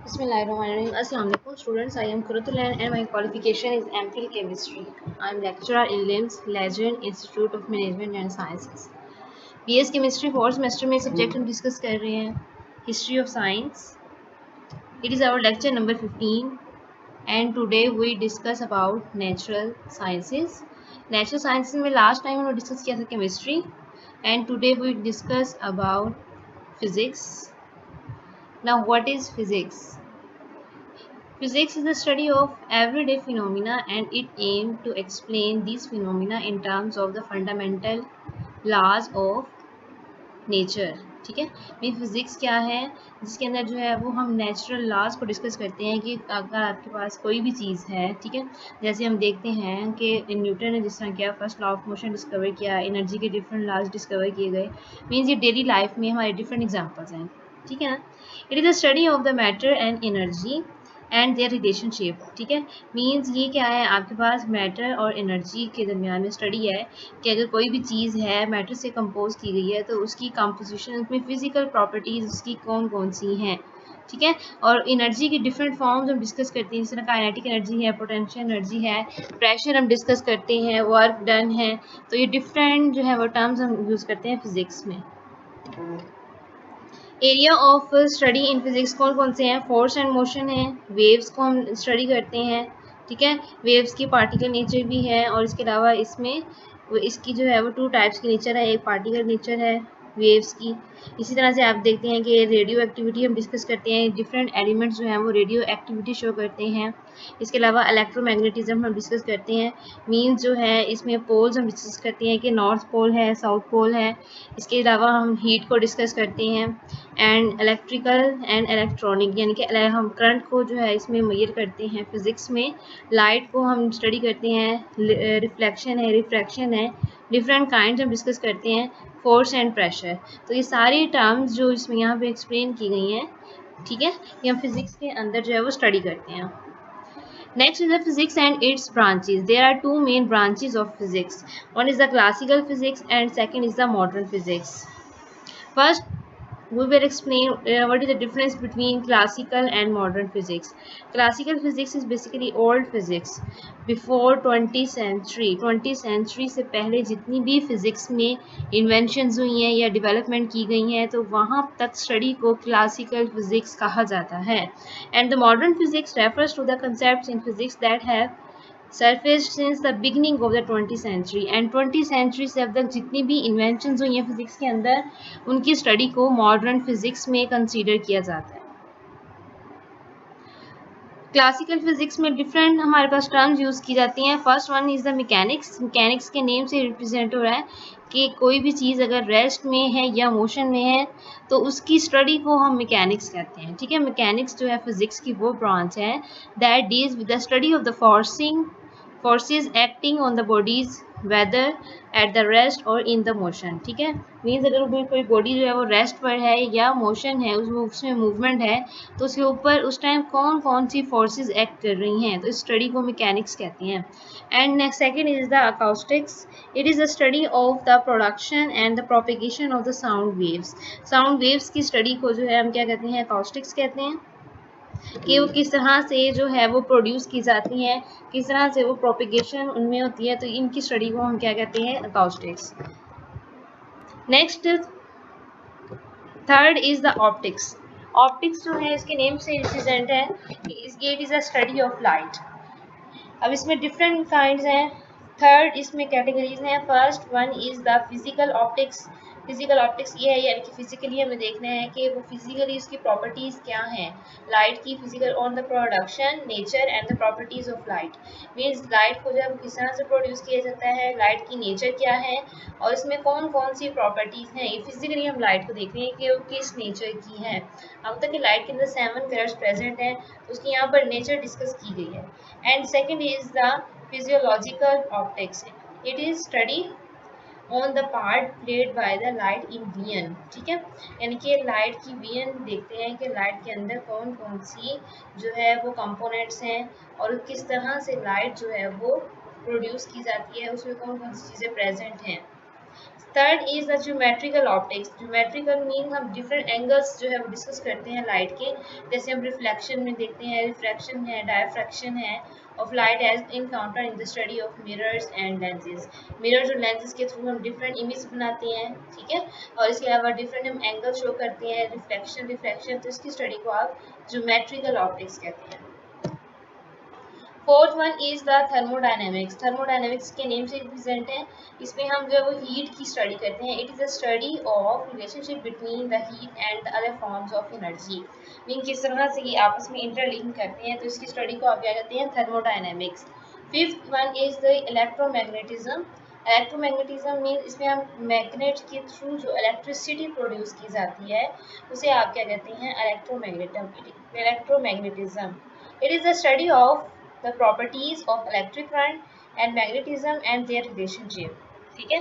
Bismillahirrahmanirrahim. Assalamu alaikum students. I am Kurutulan and my qualification is MPhil Chemistry. I am lecturer in LIMS, Legend Institute of Management and Sciences. BS Chemistry 4th semester में subject हम discuss कर रहे हैं history of science. It is our lecture number 15 and today we discuss about natural sciences. Natural sciences में last time हमने discuss किया था chemistry and today we discuss about physics. Now what is physics? Physics is the study of everyday phenomena and it aims to explain these phenomena in terms of the fundamental laws of nature. ठीक है, ये physics क्या है जिसके अंदर जो है वो हम नेचुरल लॉज को डिस्कस करते हैं कि अगर आपके पास कोई भी चीज़ है, ठीक है, जैसे हम देखते हैं कि न्यूटन ने जिस तरह किया, first law of motion discover किया, एनर्जी के डिफरेंट लॉज डिस्कवर किए गए, मीन्स ये डेली लाइफ में हमारे डिफरेंट एग्जांपल्स हैं. ठीक है ना. It is the study of the matter and energy and their relationship. ठीक है, मीन्स ये क्या है, आपके पास मैटर और एनर्जी के दरमियान में स्टडी है कि अगर कोई भी चीज़ है मैटर से कंपोज की गई है तो उसकी कंपोजिशन, उसमें फिजिकल प्रॉपर्टीज़ उसकी कौन कौन सी हैं. ठीक है, और एनर्जी की डिफरेंट फॉर्म्स हम डिस्कस करते हैं, जिस तरह काइनेटिक एनर्जी है, पोटेंशियल एनर्जी है, प्रेशर हम डिस्कस करते हैं, वर्क डन है. तो ये डिफरेंट जो है वो टर्म्स हम यूज़ करते हैं फिजिक्स में. Area of study in physics कौन कौन से हैं, फोर्स एंड मोशन है, वेव्स को हम स्टडी करते हैं. ठीक है, वेव्स की पार्टिकल नेचर भी है और इसके अलावा इसमें इसकी जो है वो टू टाइप्स की नेचर है, एक पार्टिकल नेचर है वेव्स की. इसी तरह से आप देखते हैं कि रेडियो एक्टिविटी हम डिस्कस करते हैं, डिफरेंट एलिमेंट्स जो हैं वो रेडियो एक्टिविटी शो करते हैं. इसके अलावा इलेक्ट्रोमैग्नेटिज्म हम डिस्कस करते हैं, मीन्स जो है इसमें पोल्स हम डिस्कस करते हैं कि नॉर्थ पोल है, साउथ पोल है. इसके अलावा हम हीट को डिस्कस करते हैं एंड इलेक्ट्रिकल एंड इलेक्ट्रॉनिक, यानी कि हम करंट को जो है इसमें मेजर करते हैं फिज़िक्स में. लाइट को हम स्टडी करते हैं, रिफ्लेक्शन है, रिफ्रैक्शन है, डिफरेंट काइंड्स हम डिस्कस करते हैं, फोर्स एंड प्रेशर. तो ये सारी टर्म्स जो इसमें यहाँ पे एक्सप्लेन की गई हैं, ठीक है, ये हम फिज़िक्स के अंदर जो है वो स्टडी करते हैं. Next is the physics and its branches. There are two main branches of physics. One is the classical physics and second is the modern physics. First, we will explain what is the difference between classical and modern physics. Classical physics is basically old physics. Before 20th century, 20th century से पहले जितनी भी physics में inventions हुई हैं या development की गई हैं तो वहाँ तक स्टडी को क्लासिकल फिजिक्स कहा जाता है. And the modern physics refers to the concepts in physics that have surfaced since the beginning of the 20th century. And 20th century से अब तक जितनी भी इन्वेंशंस हुई हैं फिजिक्स के अंदर उनकी स्टडी को मॉडर्न फिजिक्स में कंसीडर किया जाता है. क्लासिकल फिजिक्स में डिफरेंट हमारे पास टर्म्स यूज़ की जाती हैं. First one is the mechanics. Mechanics के नेम से रिप्रेजेंट हो रहा है कि कोई भी चीज़ अगर रेस्ट में है या मोशन में है तो उसकी स्टडी को हम मैकेनिक्स कहते हैं. ठीक है, मैकेनिक्स जो है फिजिक्स की वो ब्रांच है that deals with the study of the forces acting on the bodies whether at the rest or in the motion. ठीक है, मीन्स अगर कोई बॉडी जो है वो रेस्ट पर है या मोशन है, उसमें मूवमेंट है तो उसके ऊपर उस टाइम कौन कौन सी फोर्सेस एक्ट कर रही हैं, तो इस स्टडी को मैकेनिक्स कहते हैं. And next second is the acoustics. It is the study of the production and the propagation of the sound waves. Sound waves की स्टडी को जो है हम क्या कहते हैं, अकाउस्टिक्स कहते हैं, कि वो किस तरह से जो है वो प्रोड्यूस की जाती हैं, किस तरह से वो प्रोपिगेशन उनमें होती है, तो इनकी स्टडी को हम क्या कहते हैं, acoustics. Next third is the optics. Optics जो है इसके नेम से रिप्रेजेंट है कि it is a study of light. अब इसमें डिफरेंट काइंड्स हैं. थर्ड इसमें कैटेगरीज हैं. First one is the physical optics. Physical optics ये है यानी कि फिजिकली हमें देखना है कि वो फिजिकली उसकी प्रॉपर्टीज़ क्या हैं लाइट की, physical on the production, nature and the properties of light. Means light को जब किस तरह से प्रोड्यूस किया जाता है, लाइट की नेचर क्या है और इसमें कौन कौन सी प्रॉपर्टीज़ हैं, ये फिजिकली हम लाइट को देख रहे हैं कि वो किस नेचर की है. अब तक कि लाइट के अंदर 7 कलर्स प्रेजेंट हैं तो उसकी यहाँ पर नेचर डिस्कस की गई है. And second is the physiological optics. It is study on the part played by the light in vision. ठीक है, यानी कि लाइट की विजन देखते हैं कि लाइट के अंदर कौन कौन सी जो है वो कंपोनेंट्स हैं और किस तरह से लाइट जो है वो प्रोड्यूस की जाती है, उसमें कौन कौन सी चीज़ें प्रेजेंट हैं. Third is the geometrical optics. Geometrical mean हम डिफरेंट एंगल्स जो है वो डिस्कस करते हैं लाइट के, जैसे हम रिफ्लेक्शन में देखते हैं, रिफ्रैक्शन है, डायफ्रैक्शन है of light as encounter in the study of mirrors and lenses. Mirrors और लेंसेज के थ्रू हम डिफरेंट इमेज बनाते हैं, ठीक है, और इसके अलावा डिफरेंट हम एंगल शो करते हैं, रिफ्लेक्शन रिफ्रैक्शन, तो इसकी स्टडी को आप ज्योमेट्रिकल ऑप्टिक्स कहते हैं। Fourth one is the thermodynamics. Thermodynamics के नेम से रिप्रेजेंट है, इसमें हम जो है वो हीट की स्टडी करते हैं। It is a study of relationship between the heat and the other forms of energy. Mean किस तरह से ये आपस में इंटरलिंक करते हैं, तो इसकी स्टडी को आप क्या कहते हैं, thermodynamics. Fifth one is the electromagnetism. Electromagnetism mean इसमें हम मैग्नेट के थ्रू जो इलेक्ट्रिसिटी प्रोड्यूस की जाती है उसे आप क्या कहते हैं, electromagnetism. It is the study of the properties of electric current and magnetism and their relationship। ठीक है,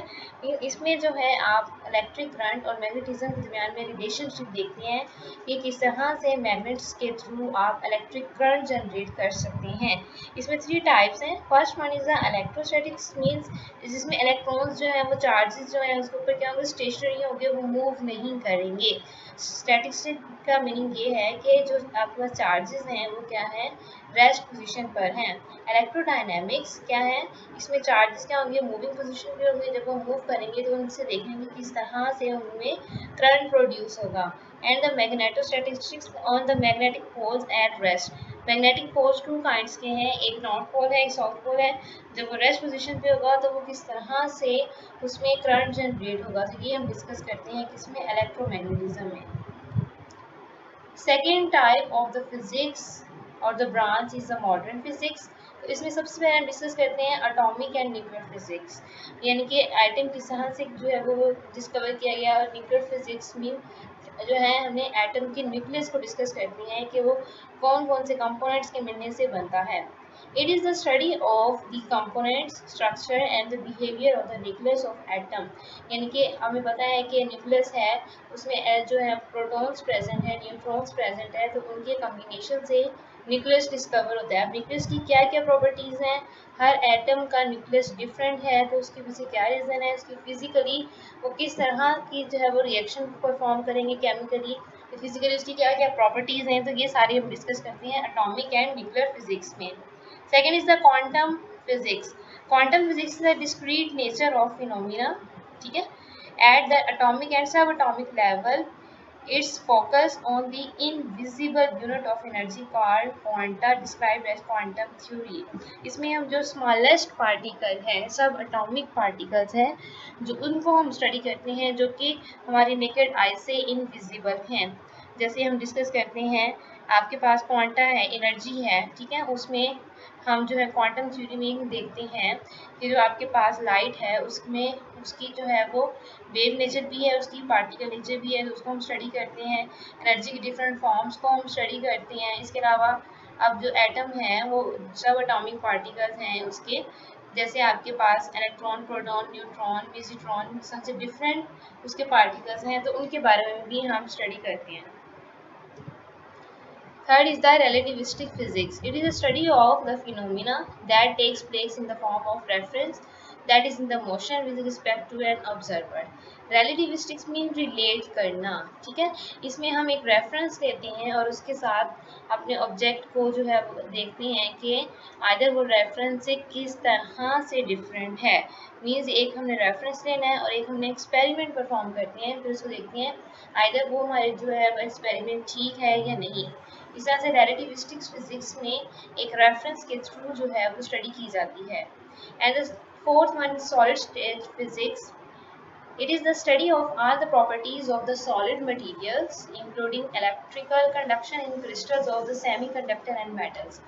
इसमें जो है आप इलेक्ट्रिक करंट और मैग्नेटिज्म के दरमियान में रिलेशनशिप देखते हैं कि किस तरह से मैग्नेट्स के थ्रू आप इलेक्ट्रिक करंट जनरेट कर सकते हैं। इसमें 3 टाइप्स हैं। First one is the electrostatics, means जिसमें इलेक्ट्रॉन्स जो है वो चार्जेस जो है उसके ऊपर क्या होंगे, स्टेशनरी होंगे, वो मूव नहीं करेंगे। स्टैटिक्स का मीनिंग ये है कि जो आपके पास चार्जेस हैं वो क्या है, रेस्ट पोजीशन पर हैं। इलेक्ट्रोडायनेमिक्स क्या है, इसमें चार्जेस क्या होंगे, मूविंग पोजीशन पे होंगे, जब वो मूव करेंगे तो उनसे देखेंगे किस तरह से उनमें करंट प्रोड्यूस होगा। And the magnetostatics on the magnetic poles at rest. Magnetic poles 2 kinds के हैं, एक नॉर्थ पोल है, एक साउथ पोल है। जब वो रेस्ट पोजीशन पे होगा तो वो किस तरह से उसमें करंट जनरेट होगा, तो ये हम डिस्कस करते हैं किसमें, इलेक्ट्रोमैग्नेटिज्म में। Second type of the physics और the branch is the modern physics. तो इसमें सबसे पहले हम डिस्कस करते हैं एटॉमिक एंड न्यूक्लियर फिजिक्स, यानी कि एटम किस तरह से जो है वो डिस्कवर किया गया। और न्यूक्लियर फिजिक्स मीन जो है हमें एटम के न्यूक्लियस को डिस्कस करती हैं कि वो कौन कौन से कंपोनेंट्स के मिलने से बनता है। It is the study of the components, structure and the behavior of the nucleus of atom। यानी कि हमें पता है कि न्यूक्लियस है, उसमें जो है प्रोटॉन्स प्रेजेंट है, न्यूट्रॉन्स प्रेजेंट है, तो उनके कम्बिनेशन से न्यूक्लियस डिस्कवर होता है। अब न्यूक्लियस की क्या क्या प्रॉपर्टीज़ हैं, हर एटम का न्यूक्लियस डिफरेंट है, तो उसके पीछे क्या रीज़न है, उसकी फिजिकली वो किस तरह की जो है वो रिएक्शन परफॉर्म करेंगे केमिकली, फिजिकली उसकी क्या क्या प्रॉपर्टीज़ हैं, तो ये सारी हम डिस्कस करते हैं एटॉमिक एंड न्यूक्लियर फिजिक्स में। Second is the quantum physics. Quantum physics is the discrete nature of phenomena, ठीक है, at the atomic and subatomic level. Its focus on the invisible unit of energy called quanta, described as quantum theory। इसमें हम जो smallest particle है, सब atomic particles हैं, जो उनको हम स्टडी करते हैं, जो कि हमारी naked eye से invisible हैं। जैसे हम डिस्कस करते हैं, आपके पास क्वांटा है, एनर्जी है, ठीक है, उसमें हम जो है क्वांटम थ्योरी में देखते हैं कि जो आपके पास लाइट है उसमें उसकी जो है वो वेव नेचर भी है, उसकी पार्टिकल नेचर भी है, तो उसको हम स्टडी करते हैं। एनर्जी की डिफरेंट फॉर्म्स को हम स्टडी करते हैं। इसके अलावा अब जो एटम है वो सब एटॉमिक पार्टिकल्स हैं उसके, जैसे आपके पास इलेक्ट्रॉन, प्रोटॉन, न्यूट्रॉन, म्यूजिट्रॉन, सबसे डिफरेंट उसके पार्टिकल्स हैं, तो उनके बारे में भी हम स्टडी करते हैं। Third is the relativistic physics. It is a study of the phenomena that takes place in the form of reference, that is in the motion with respect to an observer. Relativistics mean relate करना, ठीक है, इसमें हम एक reference लेते हैं और उसके साथ अपने ऑब्जेक्ट को जो है देखते हैं कि आइदर वो रेफरेंस से किस तरह से डिफरेंट है। मीन्स एक हमने रेफरेंस लेना है और एक हमने एक्सपेरिमेंट परफॉर्म करते हैं, फिर उसको देखते हैं आइदर वो हमारे जो है एक्सपेरिमेंट ठीक है या नहीं। इस तरह से रिलेटिविस्टिक फिजिक्स में एक रेफरेंस के थ्रू जो है वो स्टडी की जाती है। And the fourth one solid state physics. It is the study of all the properties of the solid materials, including electrical conduction in crystals of the semiconductor and metals.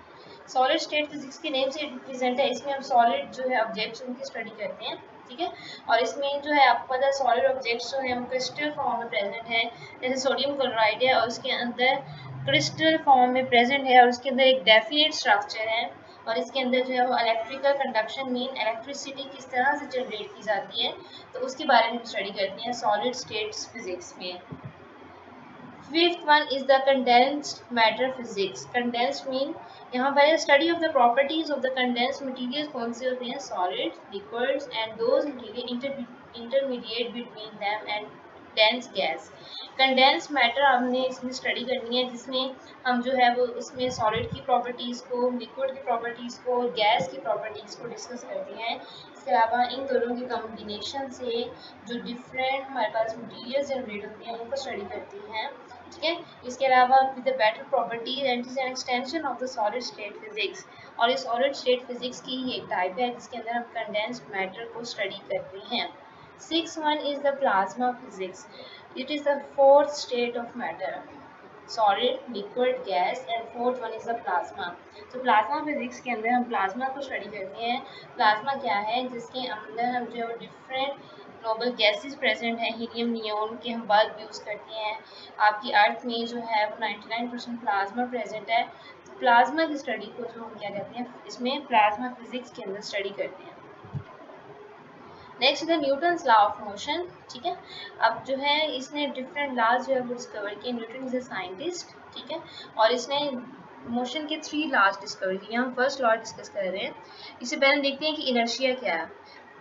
Solid state physics के name से represent है, इसमें हम solid जो है objects उनकी study करते हैं, ठीक है, और इसमें जो है आपको पता है सॉलिड ऑब्जेक्ट्स जो है क्रिस्टल फॉर्म में प्रेजेंट है, जैसे सोडियम क्लोराइड है और उसके अंदर क्रिस्टल फॉर्म में प्रेजेंट है और उसके अंदर एक डेफिनेट स्ट्रक्चर है, और इसके अंदर जो है वो इलेक्ट्रिकल कंडक्शन मीन इलेक्ट्रिसिटी किस तरह से जनरेट की जाती है, तो उसके बारे में स्टडी करते हैं सॉलिड स्टेट्स फिजिक्स में। Fifth one is the condensed matter physics. Condensed mean यहाँ पर study of the properties of the condensed materials कौन से होते हैं, solids, liquids and those material intermediate between them and dense gas. Condense matter हमने इसमें study करनी है, जिसमें हम जो है वो उसमें सॉलिड की प्रॉपर्टीज़ को, लिक्विड की प्रॉपर्टीज़ को, गैस की प्रॉपर्टीज़ को डिस्कस करते हैं। इसके अलावा इन दोनों के कॉम्बिनेशन से जो डिफरेंट हमारे पास मटीरियल जनरेट होते हैं उनको स्टडी करते हैं, ठीक है। इसके अलावा with the better properties and is an extension of the solid state physics, और इस सॉलिड स्टेट फिजिक्स की ही एक टाइप है जिसके अंदर हम कंडेंस्ड मैटर को स्टडी करते हैं। 6th one is the plasma physics. It is the fourth state of matter, solid, liquid, gas, and fourth one is the plasma. तो प्लाज्मा फिजिक्स के अंदर हम प्लाज्मा को स्टडी करते हैं। प्लाज्मा क्या है, जिसके अंदर हम जो है डिफरेंट नोबल गैसेस प्रेजेंट हैं, हीलियम, नियोन के हम बल्ब यूज़ करते हैं। आपकी अर्थ में जो है वो 99% प्लाज्मा प्रेजेंट है। तो प्लाज्मा की स्टडी को जो हम क्या कहते हैं, इसमें प्लाज्मा फिजिक्स के अंदर स्टडी करते हैं। Next the Newton's law of motion, ठीक है। अब जो है इसने डिफरेंट लॉज जो है वो डिस्कवर किए। न्यूटन इज अ साइंटिस्ट, ठीक है, और इसने मोशन के 3 लॉज डिस्कवर किए। हम फर्स्ट लॉ डिस्कस कर रहे हैं। इससे पहले देखते हैं कि इनर्शिया क्या है।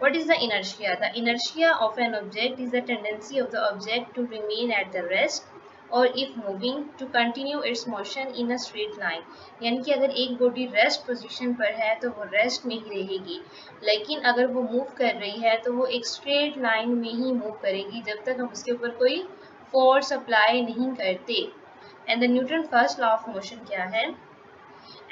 What is the inertia? The inertia of an object is the tendency of the object to remain at the rest or if moving to continue its motion in a straight line. यानी कि अगर एक body rest position पर है तो वो rest में ही रहेगी, लेकिन अगर वो मूव कर रही है तो वो एक स्ट्रेट लाइन में ही मूव करेगी जब तक हम उसके ऊपर कोई फोर्स अप्लाई नहीं करते। And the Newton first law of motion क्या है?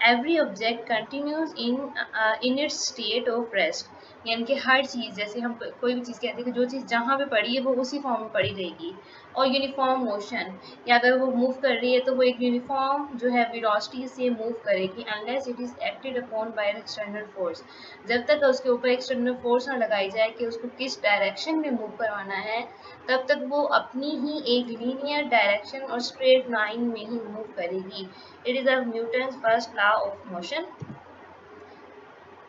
Every object continues in its state of rest, यानी कि हर चीज़, जैसे हम कोई भी चीज़ कहते हैं कि जो चीज़ जहाँ पे पड़ी है वो उसी फॉर्म में पड़ी रहेगी। और यूनिफॉर्म मोशन, या अगर वो मूव कर रही है तो वो एक यूनिफॉर्म जो है वेलोसिटी से मूव करेगी unless it is acted upon bye an external force. जब तक उसके ऊपर एक्सटर्नल फोर्स ना लगाई जाए कि उसको किस डायरेक्शन में मूव करवाना है, तब तक वो अपनी ही एक लीनियर डायरेक्शन और स्ट्रेट लाइन में ही मूव करेगी। It is a Newton's first law of motion.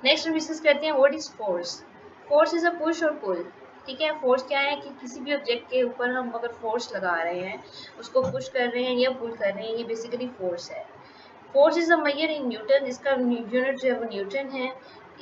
Next हम डिस्कस करते हैं what is force. Force is a push और पुल, ठीक है। फोर्स क्या है कि किसी भी ऑब्जेक्ट के ऊपर हम अगर फोर्स लगा रहे हैं, उसको पुश कर रहे हैं या पुल कर रहे हैं, ये बेसिकली फोर्स है। Force is a measure in newton, इसका यूनिट जो है वो न्यूटन है।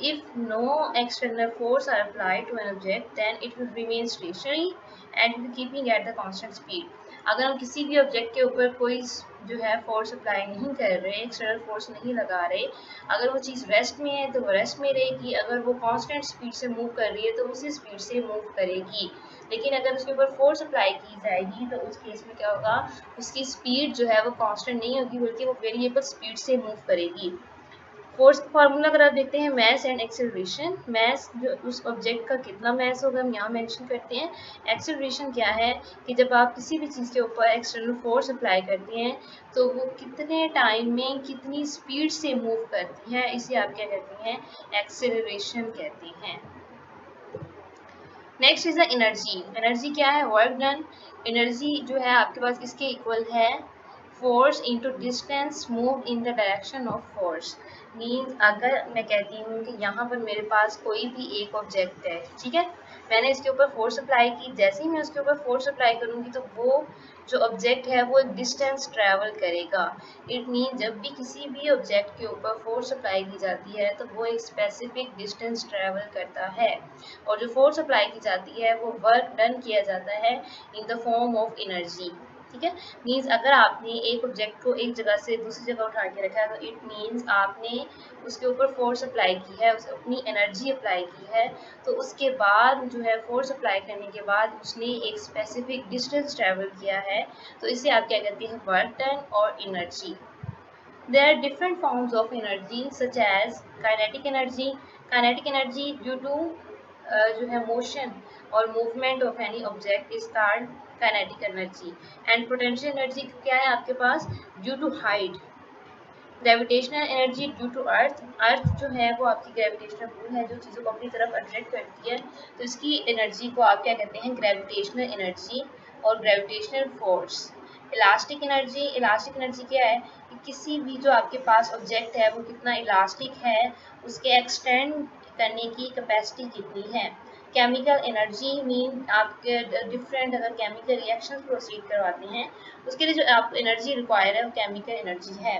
If no external force are applied to an object then it will remain stationary and keeping at the constant speed. अगर हम किसी भी ऑब्जेक्ट के ऊपर कोई जो है फोर्स अप्लाई नहीं कर रहे, एक्सटर्नल फोर्स नहीं लगा रहे, अगर वो चीज़ रेस्ट में है तो वो रेस्ट में रहेगी, अगर वो कांस्टेंट स्पीड से मूव कर रही है तो उसी स्पीड से मूव करेगी। लेकिन अगर उसके ऊपर फोर्स अप्लाई की जाएगी तो उस केस में क्या होगा, उसकी स्पीड जो है वो कांस्टेंट नहीं होगी बल्कि वो वेरिएबल स्पीड से मूव करेगी। फोर्स का फार्मूला अगर आप देखते हैं, मैस एंड एक्सेलरेशन। मैस जो उस ऑब्जेक्ट का कितना मैस होगा हम यहाँ मेंशन करते हैं। एक्सेलरेशन क्या है कि जब आप किसी भी चीज़ के ऊपर एक्सटर्नल फोर्स अप्लाई करते हैं तो वो कितने टाइम में कितनी स्पीड से मूव करती है, इसे आप क्या कहते हैं, एक्सेलरेशन कहते हैं। Next is the energy. Energy क्या है? Work done. एनर्जी जो है आपके पास इसके इक्वल है force into distance move in the direction of force. Means अगर मैं कहती हूँ कि यहाँ पर मेरे पास कोई भी एक ऑब्जेक्ट है, ठीक है, मैंने इसके ऊपर फोर्स अप्लाई की, जैसे ही मैं उसके ऊपर फोर्स अप्लाई करूँगी तो वो जो ऑब्जेक्ट है वो एक डिस्टेंस ट्रैवल करेगा। इट मीन जब भी किसी भी ऑब्जेक्ट के ऊपर फोर्स अप्लाई की जाती है तो वो एक स्पेसिफिक डिस्टेंस ट्रैवल करता है, और जो फोर्स अप्लाई की जाती है वो वर्क डन किया जाता है in the form of energy, ठीक है। मीन्स अगर आपने एक ऑब्जेक्ट को एक जगह से दूसरी जगह उठा के रखा है तो इट मीन्स आपने उसके ऊपर फोर्स अप्लाई की है, उसे अपनी एनर्जी अप्लाई की है, तो उसके बाद जो है फोर्स अप्लाई करने के बाद उसने एक स्पेसिफिक डिस्टेंस ट्रैवल किया है, तो इसे आप क्या कहते हैं, वर्क डन और energy. There are different forms of energy such as kinetic energy. Kinetic energy due to जो है motion और movement of any object is called kinetic energy. And potential energy क्या है आपके पास? Due to height. Gravitational energy due to earth. Earth जो है वो आपकी ग्रेविटेशनल पुल है जो चीज़ों को अपनी तरफ अट्रैक्ट करती है, तो इसकी एनर्जी को आप क्या कहते हैं, ग्रेविटेशनल एनर्जी और gravitational force. Elastic energy. Elastic energy क्या है कि किसी भी जो आपके पास ऑब्जेक्ट है वो कितना इलास्टिक है, उसके एक्सटेंड करने की कैपेसिटी कितनी है। केमिकल एनर्जी मीन आपके डिफरेंट अगर केमिकल रिएक्शन प्रोसीड करवाते हैं उसके लिए जो आप एनर्जी रिक्वायर है वो केमिकल एनर्जी है।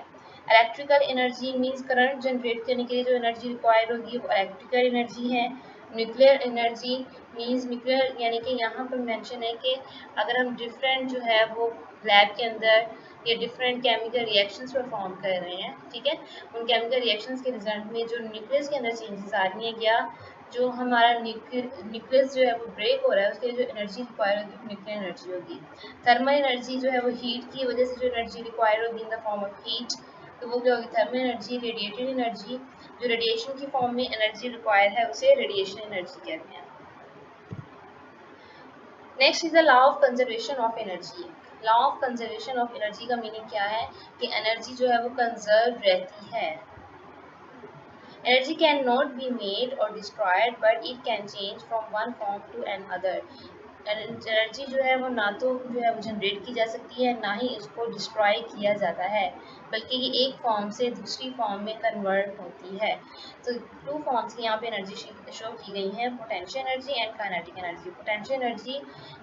Electrical energy means current generate करने के लिए जो एनर्जी रिक्वायर होगी वो इलेक्ट्रिकल एनर्जी है। न्यूक्लियर एनर्जी मींस न्यूक्लियर यानी कि यहाँ पर मेंशन है कि अगर हम डिफरेंट जो है वो लैब के अंदर या डिफरेंट केमिकल रिएक्शंस परफॉर्म कर रहे हैं, ठीक है, उन केमिकल रिएक्शंस के रिजल्ट में जो न्यूक्लियस के अंदर चेंजेस आ रही हैं या जो हमारा न्यूक्लियस जो है वो ब्रेक हो रहा है, उसके लिए जो एनर्जी रिक्वायर होगी न्यूक्लियर एनर्जी होगी। थर्मल एनर्जी जो है वो हीट की वजह से जो एनर्जी रिक्वायर होगी in the form of heat, तो वो क्या होगी थर्मल एनर्जी। रेडिएटेड एनर्जी, जो रेडिएशन की फॉर्म में एनर्जी रिक्वायर है उसे रेडिएशन एनर्जी कहते हैं। Next is the law of conservation of energy. Law of conservation of energy का मीनिंग क्या है कि एनर्जी जो है वो कंजर्व रहती है। Energy can not be made और destroyed but it can change from one form to another. Energy जो है वो ना तो जो है वो जनरेट की जा सकती है, ना ही इसको डिस्ट्रॉय किया जाता है, बल्कि ये एक फॉर्म से दूसरी फॉर्म में कन्वर्ट होती है। तो टू फॉर्म्स की यहाँ पे एनर्जी शो की गई है, potential energy and kinetic energy. Potential energy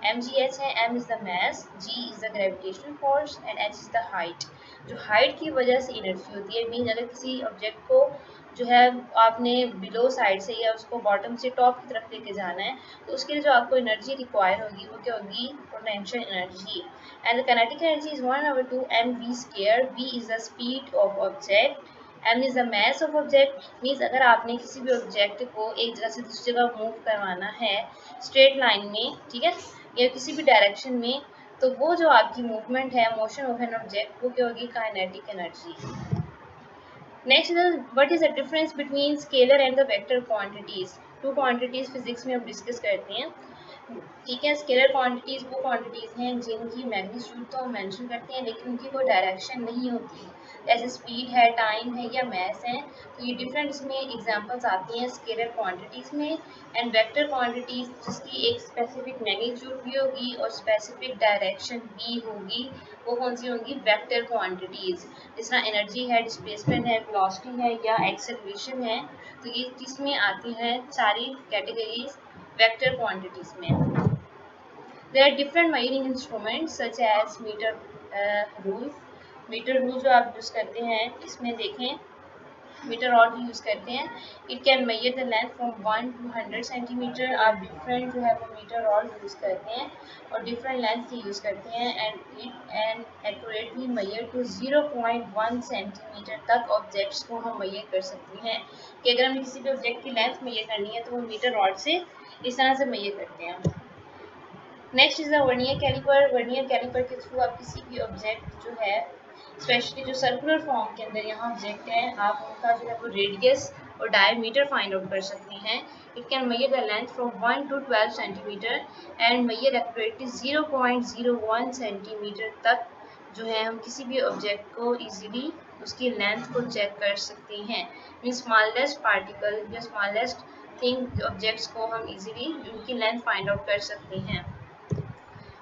mgh है, m is the mass, g is the gravitational force and h is the height. जो हाइट की वजह से एनर्जी होती है, मीन अगर किसी ऑब्जेक्ट को जो है आपने बिलो साइड से या उसको बॉटम से टॉप की तरफ लेके जाना है, तो उसके लिए जो आपको एनर्जी रिक्वायर होगी वो क्या होगी, potential energy. And the kinetic energy is 1/2 mv²। v is the speed of object, m is the mass of object. Means अगर आपने किसी भी ऑब्जेक्ट को एक जगह से दूसरी जगह मूव करवाना है स्ट्रेट लाइन में, ठीक है, या किसी भी डायरेक्शन में, तो वो जो आपकी मूवमेंट है, मोशन ऑफ एन ऑब्जेक्ट, वो क्या होगी, kinetic energy. Next what is the difference between scalar and the vector quantities. Two quantities physics में हम डिस्कस करते हैं, ठीक है। स्केलर क्वांटिटीज वो क्वांटिटीज हैं जिनकी मैग्नीट्यूड तो हम मेंशन करते हैं लेकिन उनकी कोई डायरेक्शन नहीं होती, जैसे स्पीड है, टाइम है या मैस है। तो ये डिफरेंट इसमें एग्जांपल्स आती हैं स्केलर क्वांटिटीज में। एंड वेक्टर क्वांटिटीज जिसकी एक स्पेसिफिक मैग्नीट्यूड भी होगी और स्पेसिफिक डायरेक्शन भी होगी, वो कौन सी होंगी, वेक्टर क्वांटिटीज। जिस तरह एनर्जी है, डिस्प्लेसमेंट है, वेलोसिटी है या एक्सेलरेशन है, तो ये किसमें आती हैं सारी कैटेगरीज, वेक्टर क्वांटिटीज में। There are different measuring instruments such as meter rule। Metre rule जो आप यूज़ करते हैं, इसमें देखें मीटर रॉड भी यूज़ करते हैं। It can measure the length from 1 to 100 centimetre. आप डिफरेंट जो है वो मीटर रॉड यूज़ करते हैं और डिफरेंट लेंथ की यूज़ करते हैं। And it and accurately measure to 0.1 centimetre तक ऑब्जेक्ट्स को हम मेजर कर सकते हैं। कि अगर हमें किसी भी ऑब्जेक्ट की लेंथ मेजर करनी है तो वो मीटर रॉड से इस तरह से मेजर करते हैं। Next is the vernier calliper. Vernier calliper के थ्रू आप किसी भी ऑब्जेक्ट जो है, स्पेशली जो सर्कुलर फॉर्म के अंदर यहाँ ऑब्जेक्ट है, आप उनका जो है वो रेडियस और डायमीटर फाइंड आउट कर सकते हैं। It can measure the length from 1 to 12 centimetre and measure accurately 0.01 centimetre तक जो है हम किसी भी ऑब्जेक्ट को इजीली उसकी लेंथ को चेक कर सकते हैं। मीन स्मॉलेस्ट पार्टिकल या स्मॉलेस्ट थिंग ऑब्जेक्ट्स को हम इजीली उनकी लेंथ फाइंड आउट कर सकते हैं।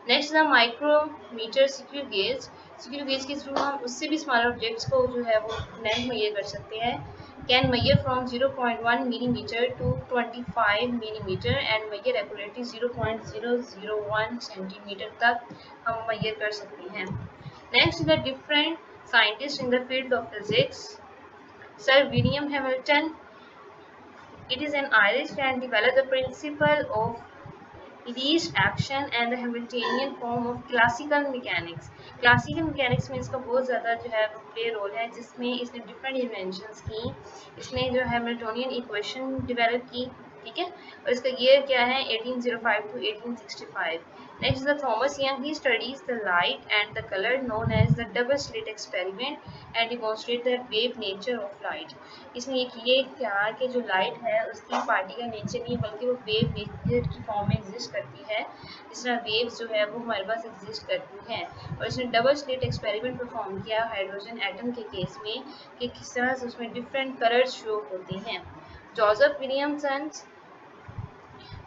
Next the micrometer screw gauge. Screw gauge के थ्रू हम उससे भी स्मॉलर ऑब्जेक्ट्स को जो है वो लेंथ मेजर कर सकते हैं। Can measure from 0.1 millimetre to 25 millimetre and measure accurately 0.001 centimetre तक हम मेजर कर सकते हैं। Next the different scientist in the field of physics. Sir William Hamilton, it is an Irish and developed the principle of least action and the Hamiltonian form of classical mechanics। Classical mechanics में इसका बहुत ज़्यादा जो है play role है, जिसमें इसने different inventions की। इसने जो हैमिल्टोनियन इक्वेशन डेवलप की, ठीक है, और इसका ईयर क्या है 1805 to 1865। Next the Thomas Young, he studies the light and the colour known as the double slit experiment and demonstrate the wave nature of light. इसने ये किया कि जो लाइट है उसकी पार्टिकल नेचर नहीं बल्कि वो वेव नेचर की फॉर्म में एग्जिस्ट करती है, जिस तरह वेव्स जो है वो हमारे पास एग्जिस्ट करती हैं। और इसने डबल स्लिट एक्सपेरिमेंट परफॉर्म किया हाइड्रोजन एटम के केस में कि किस तरह से उसमें डिफरेंट कलर्स शो होते हैं। जोसेफ विलियमसन,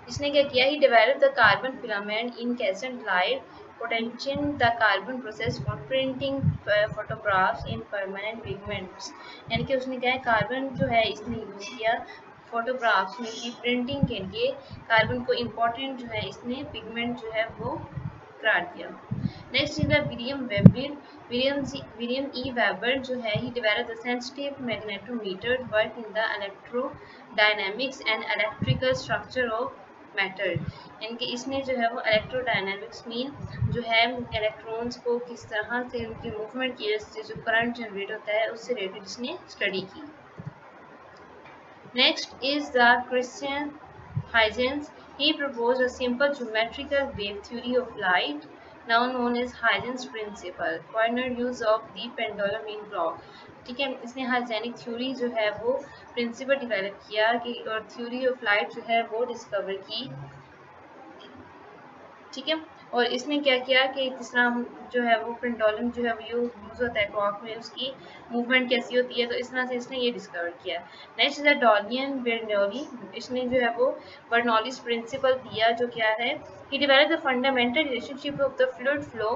इसने क्या किया, he develop the carbon filament incandescent light potential the carbon process for printing photographs in permanent pigments. यानी कि उसने क्या है, कार्बन जो है इसने यूज़ किया फोटोग्राफ्स में की प्रिंटिंग के लिए। कार्बन को इम्पोर्टेंट जो है इसने पिगमेंट जो है वो करार दिया। Next is the William E Weber जो है he developed the sensitive magnetometer work in the electrodynamics and electrical structure of matter, यानी कि इसने जो है वो इलेक्ट्रोडायनामिक्स में जो है इलेक्ट्रॉन्स को किस तरह से उनकी मूवमेंट की वजह से जो करंट जनरेट होता है उससे रिलेटेड इसने स्टडी की। Next is the Christian Huygens. He proposed a simple geometrical wave theory of light, now known as Huygens principle. Pioneer use of the pendulum in clock. ठीक है, इसने हाइजेनिक थ्योरी जो है वो प्रिंसिपल डिवेलप किया कि और थ्योरी ऑफ लाइट जो है वो डिस्कवर की। ठीक है, और इसने क्या किया कि किस तरह जो है वो पेंडुलम जो है वो यूज होता है क्लॉक में, उसकी मूवमेंट कैसी होती है, तो इस तरह से इसने ये डिस्कवर किया। नेक्स्ट इज डॉलियन बर्नौली, इसने जो है वो बर्नौलीज प्रिंसिपल दिया जो क्या है कि develop the fundamental relationship of the fluid flow,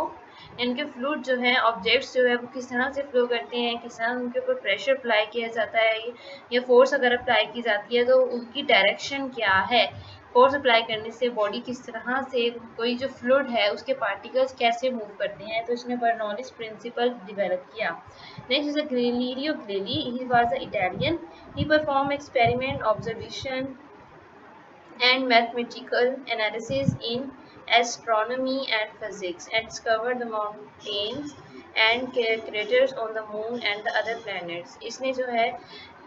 इनके फ्लूइड जो है ऑब्जेक्ट्स जो है वो किस तरह से फ्लो करते हैं, किस तरह उनके ऊपर प्रेशर अप्लाई किया जाता है या फोर्स अगर अप्लाई की जाती है तो उनकी डायरेक्शन क्या है, फोर्स अप्लाई करने से बॉडी किस तरह से कोई जो फ्लूइड है उसके पार्टिकल्स कैसे मूव करते हैं, तो इसने बर्नौलीज प्रिंसिपल डेवलप किया। Next is Galileo Galilei, he was a Italian, he perform experiment observation and mathematical analysis in astronomy and physics and discovered the mountains and craters on the moon and the other planets। इसने जो है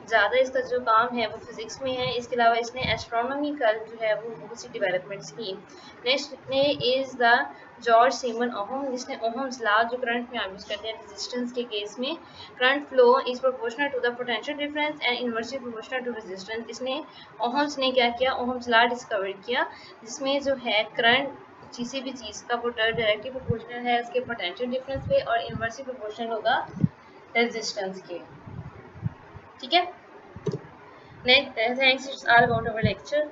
ज़्यादा इसका जो काम है वो physics में है, इसके अलावा इसने एस्ट्रोनॉमिकल जो है वो बहुत सी डेवलपमेंट्स की। नेक्स्ट ने is the George Simon Ohm, जिसने ओहम्स लॉ जो करंट में आप यूज़ करते हैं रेजिस्टेंस के केस में, current flow is proportional to the potential difference and inversely proportional to resistance. इसने ओहम्स ने क्या किया, ओहम्स लॉ डिस्कवर किया जिसमें जो है करंट किसी भी चीज़ का डायरेक्टली प्रोपोर्शनल है उसके पोटेंशियल डिफरेंस पे और इनवर्सली प्रोपोर्शनल होगा रेजिस्टेंस के। ठीक है, next thanks, it's all about our lecture।